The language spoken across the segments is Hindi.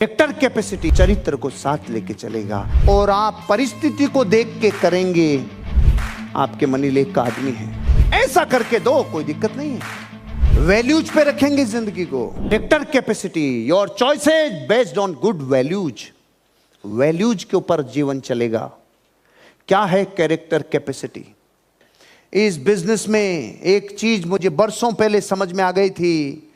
कैरेक्टर कैपेसिटी चरित्र को साथ लेके चलेगा और आप परिस्थिति को देख के करेंगे। आपके मनी लेक का आदमी है, ऐसा करके दो, कोई दिक्कत नहीं है। वैल्यूज पे रखेंगे जिंदगी को। Character capacity, your choices based on good values. Values के ऊपर जीवन चलेगा। क्या है कैरेक्टर कैपेसिटी? इस बिजनेस में एक चीज मुझे बरसों पहले समझ में आ गई थी,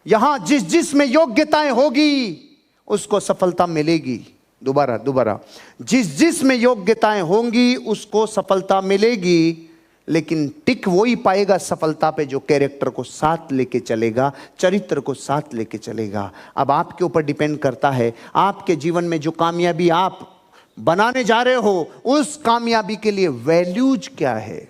यहां जिस में योग्यताएं होगी उसको सफलता मिलेगी। दोबारा जिस में योग्यताएं होंगी उसको सफलता मिलेगी, लेकिन टिक वही पाएगा सफलता पे जो कैरेक्टर को साथ लेके चलेगा, चरित्र को साथ लेके चलेगा। अब आपके ऊपर डिपेंड करता है, आपके जीवन में जो कामयाबी आप बनाने जा रहे हो उस कामयाबी के लिए वैल्यूज क्या है?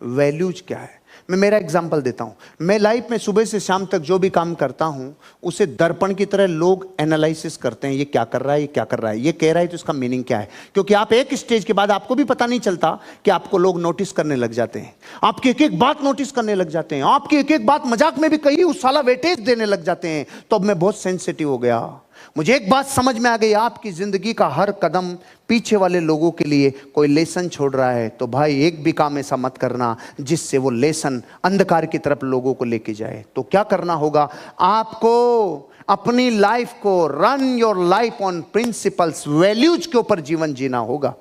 वैल्यूज क्या है? मैं मेरा एग्जांपल देता हूं। मैं लाइफ में सुबह से शाम तक जो भी काम करता हूं उसे दर्पण की तरह लोग एनालिसिस करते हैं, ये क्या कर रहा है, ये क्या कर रहा है, ये कह रहा है तो इसका मीनिंग क्या है। क्योंकि आप एक स्टेज के बाद आपको भी पता नहीं चलता कि आपको लोग नोटिस करने लग जाते हैं, आपकी एक एक बात नोटिस करने लग जाते हैं, आपकी एक एक बात मजाक में भी कही उस साला वेटेज देने लग जाते हैं। तो अब मैं बहुत सेंसिटिव हो गया। मुझे एक बात समझ में आ गई, आपकी जिंदगी का हर कदम पीछे वाले लोगों के लिए कोई लेसन छोड़ रहा है, तो भाई एक भी काम ऐसा मत करना जिससे वो लेसन अंधकार की तरफ लोगों को लेके जाए। तो क्या करना होगा? आपको अपनी लाइफ को run your life on principles, values के ऊपर जीवन जीना होगा।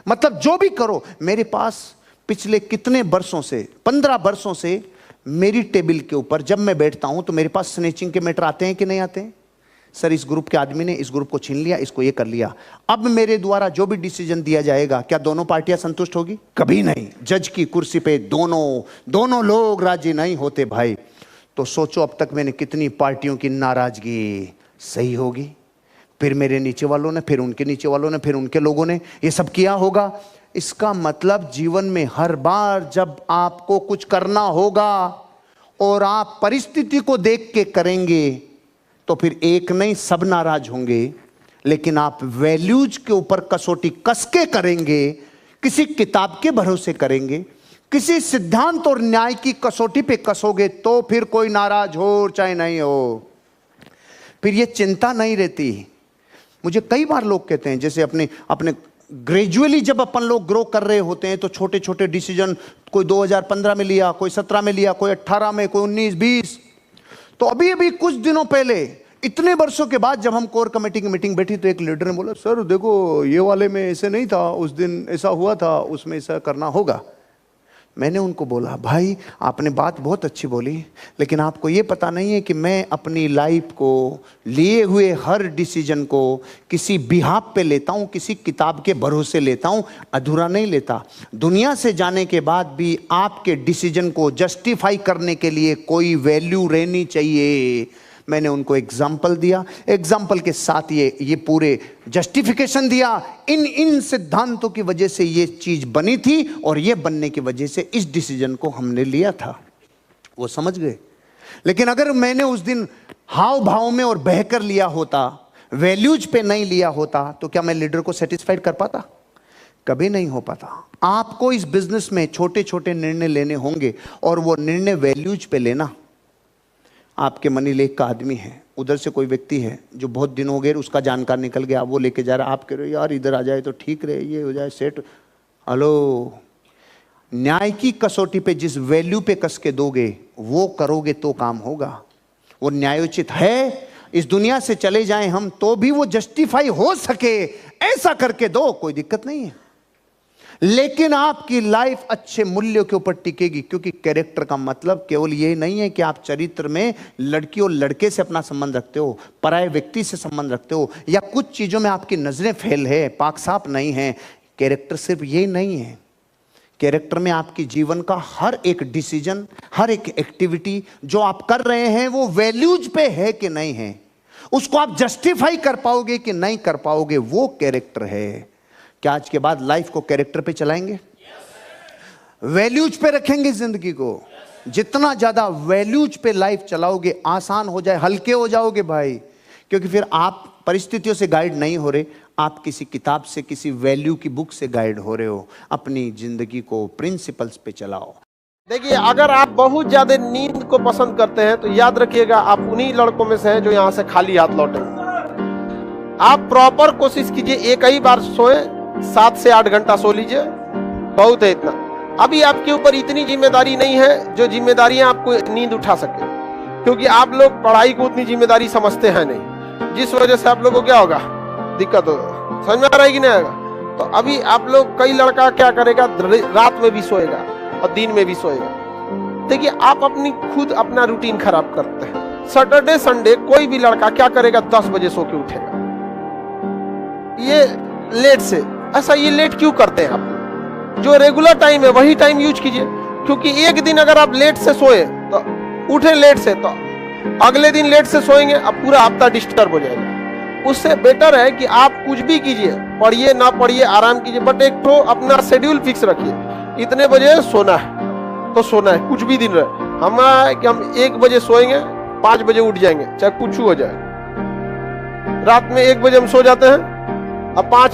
मतलब जो भी करो, मेरे पास पिछले कितने वर्षों से, 15 वर्षों से मेरी टेबल के ऊपर जब मैं बैठता हूं तो मेरे पास स्नेचिंग के मैटर आते हैं कि नहीं आते हैं? सर इस ग्रुप के आदमी ने इस ग्रुप को छीन लिया, इसको ये कर लिया। अब मेरे द्वारा जो भी डिसीजन दिया जाएगा, क्या दोनों पार्टियां संतुष्ट होगी? कभी नहीं। जज की कुर्सी पे दोनों लोग राजी नहीं होते भाई। तो सोचो अब तक मैंने कितनी पार्टियों की नाराजगी सही होगी। फिर मेरे नीचे वालों ने, फिर उनके नीचे वालों ने, फिर उनके लोगों ने ये सब किया होगा। इसका मतलब जीवन में हर बार जब आपको कुछ करना होगा और आप परिस्थिति को देख के करेंगे तो फिर एक नहीं सब नाराज होंगे, लेकिन आप वैल्यूज के ऊपर कसौटी कस के करेंगे, किसी किताब के भरोसे करेंगे, किसी सिद्धांत और न्याय की कसौटी पे कसोगे तो फिर कोई नाराज हो चाहे नहीं हो, फिर ये चिंता नहीं रहती। मुझे कई बार लोग कहते हैं, जैसे अपने ग्रेजुअली जब अपन लोग ग्रो कर रहे होते हैं तो छोटे छोटे डिसीजन कोई 2015 में लिया, कोई 17 में लिया, कोई 18 में, कोई 19, 20। तो अभी कुछ दिनों पहले, इतने वर्षों के बाद जब हम कोर कमेटी की मीटिंग बैठी तो एक लीडर ने बोला, सर देखो ये वाले में ऐसे नहीं था, उस दिन ऐसा हुआ था, उसमें ऐसा करना होगा। मैंने उनको बोला, भाई आपने बात बहुत अच्छी बोली, लेकिन आपको ये पता नहीं है कि मैं अपनी लाइफ को लिए हुए हर डिसीजन को किसी बिहाफ पे लेता हूँ, किसी किताब के भरोसे लेता हूँ, अधूरा नहीं लेता। दुनिया से जाने के बाद भी आपके डिसीजन को जस्टिफाई करने के लिए कोई वैल्यू रहनी चाहिए। मैंने उनको एग्जाम्पल दिया, एग्जाम्पल के साथ ये पूरे जस्टिफिकेशन दिया, इन सिद्धांतों की वजह से ये चीज बनी थी और ये बनने की वजह से इस डिसीजन को हमने लिया था। वो समझ गए। लेकिन अगर मैंने उस दिन हाव भाव में और बहकर लिया होता, वैल्यूज पे नहीं लिया होता, तो क्या मैं लीडर को सेटिस्फाइड कर पाता? कभी नहीं हो पाता। आपको इस बिजनेस में छोटे छोटे निर्णय लेने होंगे और वो निर्णय वैल्यूज पे लेना। आपके मनी लेक का आदमी है, उधर से कोई व्यक्ति है जो बहुत दिन हो गए उसका जानकार निकल गया, वो लेके जा रहा है, आप कह रहे हो यार इधर आ जाए तो ठीक रहे, ये हो जाए सेट। हेलो, न्याय की कसौटी पे जिस वैल्यू पे कस के दोगे वो करोगे तो काम होगा। वो न्यायोचित है, इस दुनिया से चले जाएं हम तो भी वो जस्टिफाई हो सके, ऐसा करके दो, कोई दिक्कत नहीं है। लेकिन आपकी लाइफ अच्छे मूल्यों के ऊपर टिकेगी, क्योंकि कैरेक्टर का मतलब केवल ये नहीं है कि आप चरित्र में लड़की और लड़के से अपना संबंध रखते हो, पराये व्यक्ति से संबंध रखते हो, या कुछ चीजों में आपकी नजरें फेल है, पाक साफ नहीं है। कैरेक्टर सिर्फ ये नहीं है। कैरेक्टर में आपकी जीवन का हर एक डिसीजन, हर एक एक्टिविटी जो आप कर रहे हैं वो वैल्यूज पे है कि नहीं है, उसको आप जस्टिफाई कर पाओगे कि नहीं कर पाओगे, वो कैरेक्टर है। क्या आज के बाद लाइफ को कैरेक्टर पे चलाएंगे? वैल्यूज पे रखेंगे जिंदगी को। जितना ज्यादा वैल्यूज पे लाइफ चलाओगे आसान हो जाए, हल्के हो जाओगे भाई। क्योंकि फिर आप परिस्थितियों से गाइड नहीं हो रहे, आप किसी किताब से, किसी वैल्यू की बुक से गाइड हो रहे हो। अपनी जिंदगी को प्रिंसिपल्स पे चलाओ। देखिए, अगर आप बहुत ज्यादा नींद को पसंद करते हैं तो याद रखिएगा आप उन्हीं लड़कों में से हैं जो यहाँ से खाली हाथ लौटे। आप प्रॉपर कोशिश कीजिए, एक ही बार सोए, 7 से 8 घंटा सो लीजिए, बहुत है इतना। अभी आपके ऊपर इतनी जिम्मेदारी नहीं है जो जिम्मेदारियां आपको नींद उठा सके, क्योंकि आप लोग पढ़ाई को उतनी जिम्मेदारी समझते हैं नहीं, जिस वजह से आप लोगों को क्या होगा, दिक्कत होगा। समझ में आ रहा है कि नहीं आएगा? तो अभी आप लोग, कई लड़का क्या करेगा, रात में भी सोएगा और दिन में भी सोएगा। देखिए, आप अपनी खुद अपना रूटीन खराब करते हैं। सैटरडे संडे कोई भी लड़का क्या करेगा, 10 बजे सो के उठेगा, ये लेट से। ऐसा ये लेट क्यों करते हैं आप? जो रेगुलर टाइम है वही टाइम यूज कीजिए, क्योंकि एक दिन अगर आप लेट से सोए तो उठे लेट से, तो अगले दिन लेट से सोएंगे, अब पूरा हफ्ता डिस्टर्ब हो जाएगा। उससे बेटर है कि आप कुछ भी कीजिए, पढ़िए ना पढ़िए, आराम कीजिए, बट एक तो अपना शेड्यूल फिक्स रखिए, इतने बजे सोना है तो सोना है, कुछ भी दिन रहे। हम 1 बजे सोएंगे, 5 बजे उठ जाएंगे, चाहे कुछ हो जाए। रात में 1 बजे हम सो जाते हैं, अब 5,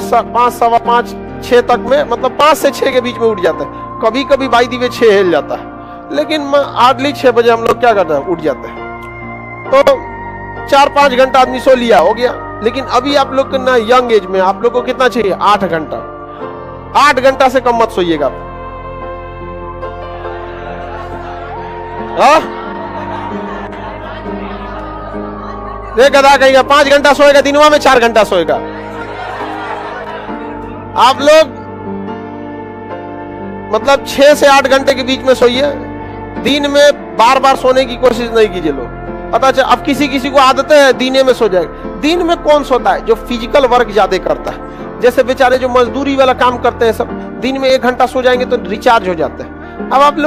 सवा 5, 6 तक में, मतलब 5 से 6 के बीच में उठ जाते हैं। कभी कभी बाई दी 6 हिल जाता है, लेकिन हार्डली 6 बजे हम लोग क्या करते हैं, उठ जाते हैं। तो 4-5 घंटा आदमी सो लिया, हो गया। लेकिन अभी आप लोग ना यंग एज में आप लोग को कितना चाहिए, 8 घंटा। 8 घंटा से कम मत सोइएगा आप। गधा कहेगा 5 घंटा सोएगा, दिनवा में 4 घंटा सोएगा। आप लोग मतलब 6 से 8 घंटे के बीच में सोइए। दिन में बार बार सोने की कोशिश नहीं कीजिए लोग। पता चल, अब किसी किसी को आदतें है दिन में सो जाएगा। दिन में कौन सोता है? जो फिजिकल वर्क ज्यादा करता है, जैसे बेचारे जो मजदूरी वाला काम करते हैं सब, दिन में 1 घंटा सो जाएंगे तो रिचार्ज हो जाते हैं। अब आप लोग